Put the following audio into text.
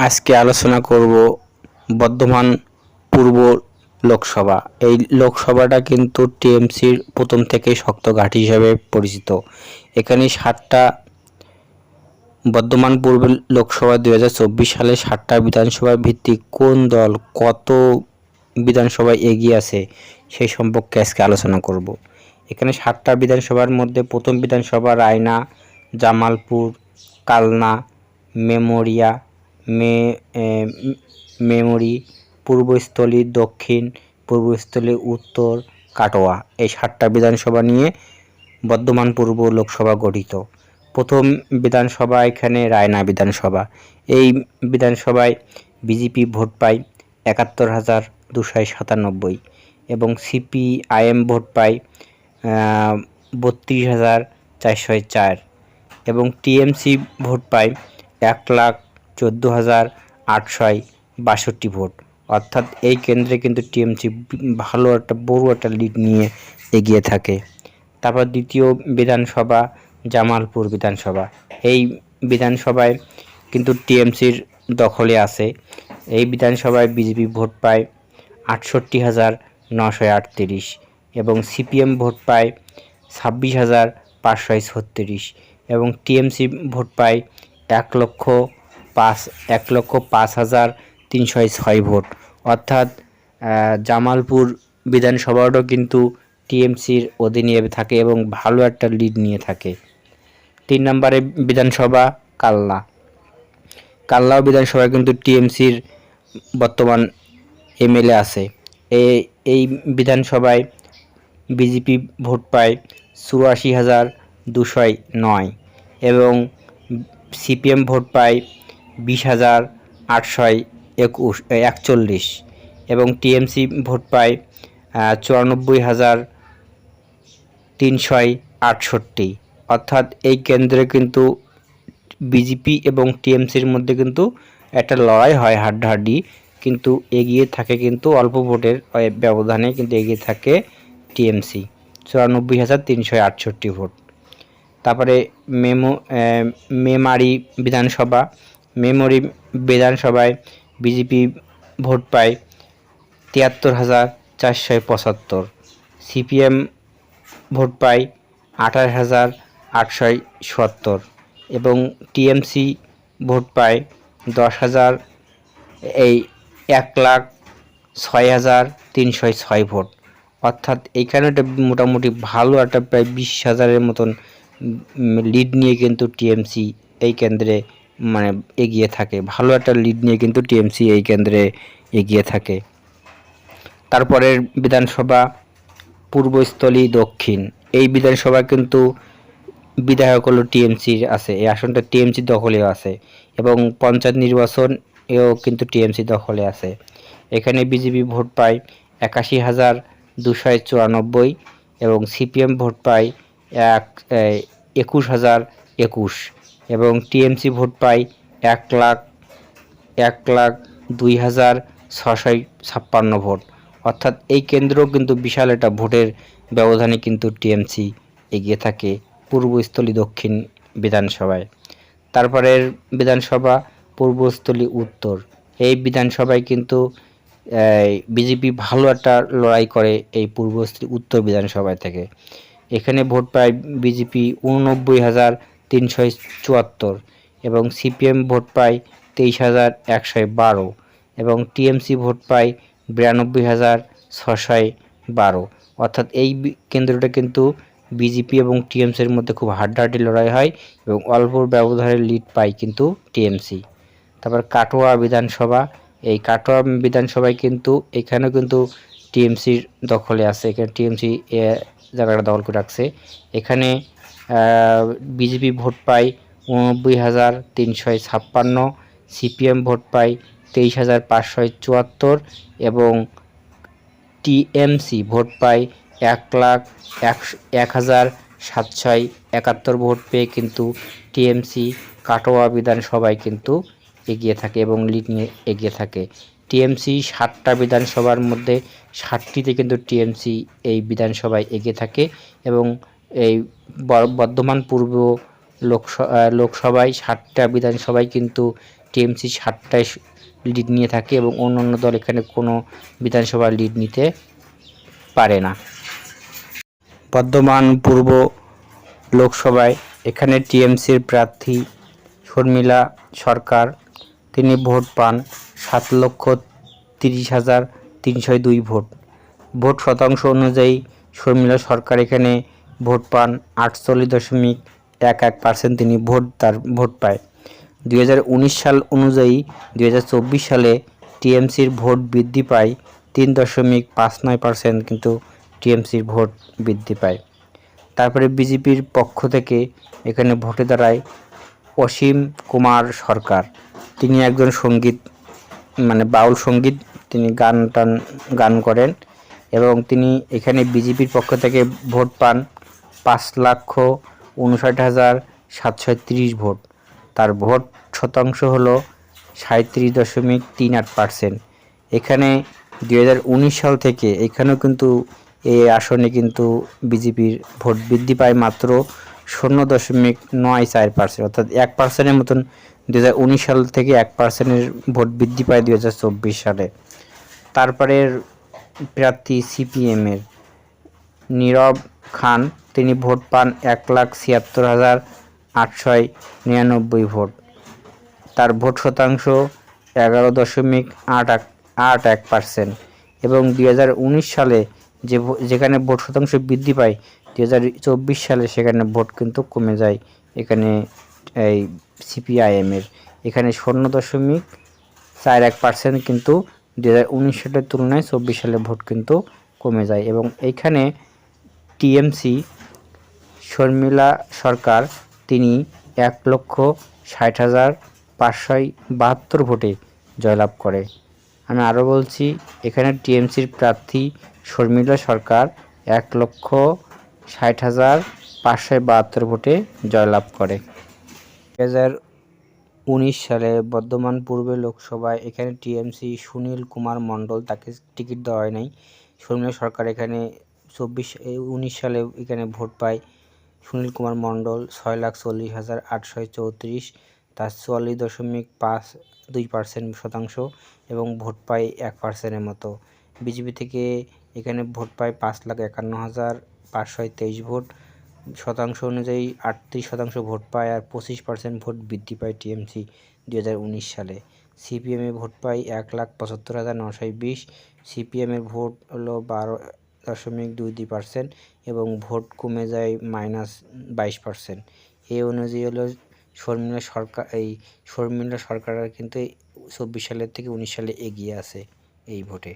আজকে আলোচনা করব বর্ধমান পূর্ব লোকসভা। এই লোকসভাটা কিন্তু টিএমসির প্রথম থেকেই শক্ত ঘাঁটি হিসাবে পরিচিত। এখানে 7টা বর্ধমান পূর্ব লোকসভা 2024 সালে 7টা বিধানসভা ভিত্তিক কোন দল কত বিধানসভায় এগিয়ে আছে সেই সম্পর্কে আজকে আলোচনা করব। এখানে 7টা বিধানসভার মধ্যে প্রথম বিধানসভা রায়না, জামালপুর, কালনা, মেমোরিয়া, মেমরি, পূর্বস্থলী, দক্ষিণ পূর্বস্থলী, উত্তর, কাটোয়া, এই 7টা বিধানসভা নিয়ে বর্ধমান পূর্ব লোকসভা গঠিত। প্রথম বিধানসভা এখানে রায়না বিধানসভা। এই বিধানসভায় বিজেপি ভোট পায় 71,297 এবং সিপিআইএম ভোট পায় 32,404 এবং টিএমসি ভোট পায় 1,14,862 ভোট। অর্থাৎ এই কেন্দ্রে কিন্তু টিএমসি ভালো একটা বড় একটা লিড নিয়ে এগিয়ে থাকে। তারপর দ্বিতীয় বিধানসভা জামালপুর বিধানসভা। এই বিধানসভায় কিন্তু টিএমসির দখলে আছে। এই বিধানসভায় বিজেপি ভোট পায় 68,938 এবং সিপিএম ভোট পায় 26,536 এবং টিএমসি ভোট পায় 1,05,306 ভোট। অর্থাৎ জামালপুর বিধানসভাটাও কিন্তু টিএমসির অধীনে থাকে এবং ভালো একটা লিড নিয়ে থাকে। 3 নম্বরে বিধানসভা কালনা। কালনা বিধানসভায় কিন্তু টিএমসির বর্তমান এমএলএ আছে। এই বিধানসভায় বিজেপি ভোট পায় 84,209 এবং সিপিএম ভোট পায় 20,841 এবং টিএমসি ভোট পায় 94,368। অর্থাৎ এই কেন্দ্রে কিন্তু বিজেপি এবং টিএমসির মধ্যে কিন্তু একটা লড়াই হয় হাড্ডাহাড্ডি, কিন্তু এগিয়ে থাকে কিন্তু অল্প ভোটের ব্যবধানে কিন্তু এগিয়ে থাকে টিএমসি 94,368 ভোট। তারপরে মেমারি বিধানসভা। মেমরি বিধানসভায় বিজেপি ভোট পায় 73,475, সিপিএম ভোট পায় 28,870 এবং টিএমসি ভোট পায় 1,06,306 ভোট। অর্থাৎ এইখানে একটা মোটামুটি ভালো একটা প্রায় 20,000-এর মতন লিড নিয়ে কিন্তু টিএমসি এই কেন্দ্রে মানে এগিয়ে থাকে। ভালো একটা লিড নিয়ে কিন্তু টিএমসি এই কেন্দ্রে এগিয়ে থাকে। তারপরের বিধানসভা পূর্বস্থলী দক্ষিণ। এই বিধানসভা কিন্তু বিধায়ক হলো টিএমসির আছে। এই আসনটা টিএমসি দখলে আছে এবং পঞ্চায়েত নির্বাচন এও কিন্তু টিএমসি দখলে আছে। এখানে বিজেপি ভোট পায় 81,294 এবং সিপিএম ভোট পায় 21,021 এবং টিএমসি ভোট পায় 1,02,656 ভোট। অর্থাৎ এই কেন্দ্রেও কিন্তু বিশাল একটা ভোটের ব্যবধানে কিন্তু টিএমসি এগিয়ে থাকে পূর্বস্থলী দক্ষিণ বিধানসভায়। তারপরের বিধানসভা পূর্বস্থলী উত্তর। এই বিধানসভায় কিন্তু বিজেপি ভালো একটা লড়াই করে এই পূর্বস্থলী উত্তর বিধানসভা থেকে। এখানে ভোট পায় বিজেপি 89,374 এবং সিপিএম ভোট পায় 23,112 এবং টিএমসি ভোট পায় 92,612। অর্থাৎ এই কেন্দ্রটা কিন্তু বিজেপি এবং টিএমসির মধ্যে খুব হাড্ডাহাড্ডি লড়াই হয় এবং অল্প ব্যবধানে লিড পায় কিন্তু টিএমসি। তারপর কাটোয়া বিধানসভা। এই কাটোয়া বিধানসভায় কিন্তু এখানেও কিন্তু টিএমসির দখলে আছে। এখানে টিএমসি জায়গাটা দখল করে রাখছে। এখানে বিজেপি ভোট পায় 89,356, সিপিএম ভোট পায় 23,574 এবং টিএমসি ভোট পায় 1,0771 ভোট পেয়ে কিন্তু টিএমসি কাটোয়া বিধানসভায় কিন্তু এগিয়ে থাকে এবং লিড নিয়ে এগিয়ে থাকে। টিএমসি 7টা বিধানসভার মধ্যে 7টিতে কিন্তু টিএমসি এই বিধানসভায় এগিয়ে থাকে এবং এই বর্ধমান পূর্ব লোকসভায় 7টা বিধানসভায় কিন্তু টিএমসি 7টায় লিড নিয়ে থাকে এবং অন্যান্য দল এখানে কোনো বিধানসভা লিড নিতে পারে না। বর্ধমান পূর্ব লোকসভায় এখানে টিএমসির প্রার্থী শর্মিলা সরকার, তিনি ভোট পান 7,30,302 ভোট। ভোট শতাংশ অনুযায়ী শর্মিলা সরকার এখানে ভোট পান 48.11%, তিনি ভোট পায়। 2019 সাল অনুযায়ী 2024 সালে টিএমসির ভোট বৃদ্ধি পায় 3.59%, কিন্তু টিএমসির ভোট বৃদ্ধি পায়। তারপরে বিজেপির পক্ষ থেকে এখানে ভোটে দাঁড়ায় অসীম কুমার সরকার, তিনি একজন বাউল সঙ্গীত, তিনি গান করেন এবং তিনি এখানে বিজেপির পক্ষ থেকে ভোট পান 5,59,730 ভোট। তার ভোট শতাংশ হলো 37.38%। এখানে 2019 সাল থেকে এখানেও কিন্তু এই আসনে কিন্তু বিজেপির ভোট বৃদ্ধি পায় মাত্র 0.94%, অর্থাৎ 1%-এর মতন 2019 সাল থেকে 1%-এর ভোট বৃদ্ধি পায় 2024 সালে। তারপরে প্রার্থী সিপিএমের নীরব খান, তিনি ভোট পান 1,76,899 ভোট। তার ভোট শতাংশ 11.81% এবং 2019 সালে যেখানে ভোট শতাংশ বৃদ্ধি পায় 2024 সালে সেখানে ভোট কিন্তু কমে যায়। এখানে এই সিপিআইএমের এখানে 0.41%, কিন্তু 2019 সালের তুলনায় 24 সালে ভোট কিন্তু কমে যায়। এবং এইখানে টিএমসি শর্মিলা সরকার, তিনি 1,60,572 ভোটে জয়লাভ করে। আমি আরও বলছি, এখানে টিএমসির প্রার্থী শর্মিলা সরকার 1,60,572 ভোটে জয়লাভ করে। 2019 সালে বর্ধমান পূর্ব লোকসভায় এখানে টিএমসি সুনীল কুমার মণ্ডল, তাকে টিকিট দেওয়া হয় নাই। শর্মিলা সরকার এখানে 19 সালে এখানে ভোট পায় সুনীল কুমার মণ্ডল 6,40,834, তার 44.52% শতাংশ এবং ভোট পায় 1%-এর মতো। বিজেপি থেকে এখানে ভোট পায় 5,51,523 ভোট, শতাংশ অনুযায়ী 38% ভোট পায় আর 25% ভোট বৃদ্ধি পায় টিএমসি 2019 সালে। সিপিএমে ভোট পায় 1,75,920, সিপিএমের ভোট হলো 12.22% এবং ভোট কমে যায় -22%। এই অনুযায়ী হলো শর্মিলা সরকার কিন্তু 24 সালের থেকে 19 সালে এগিয়ে আছে এই ভোটে।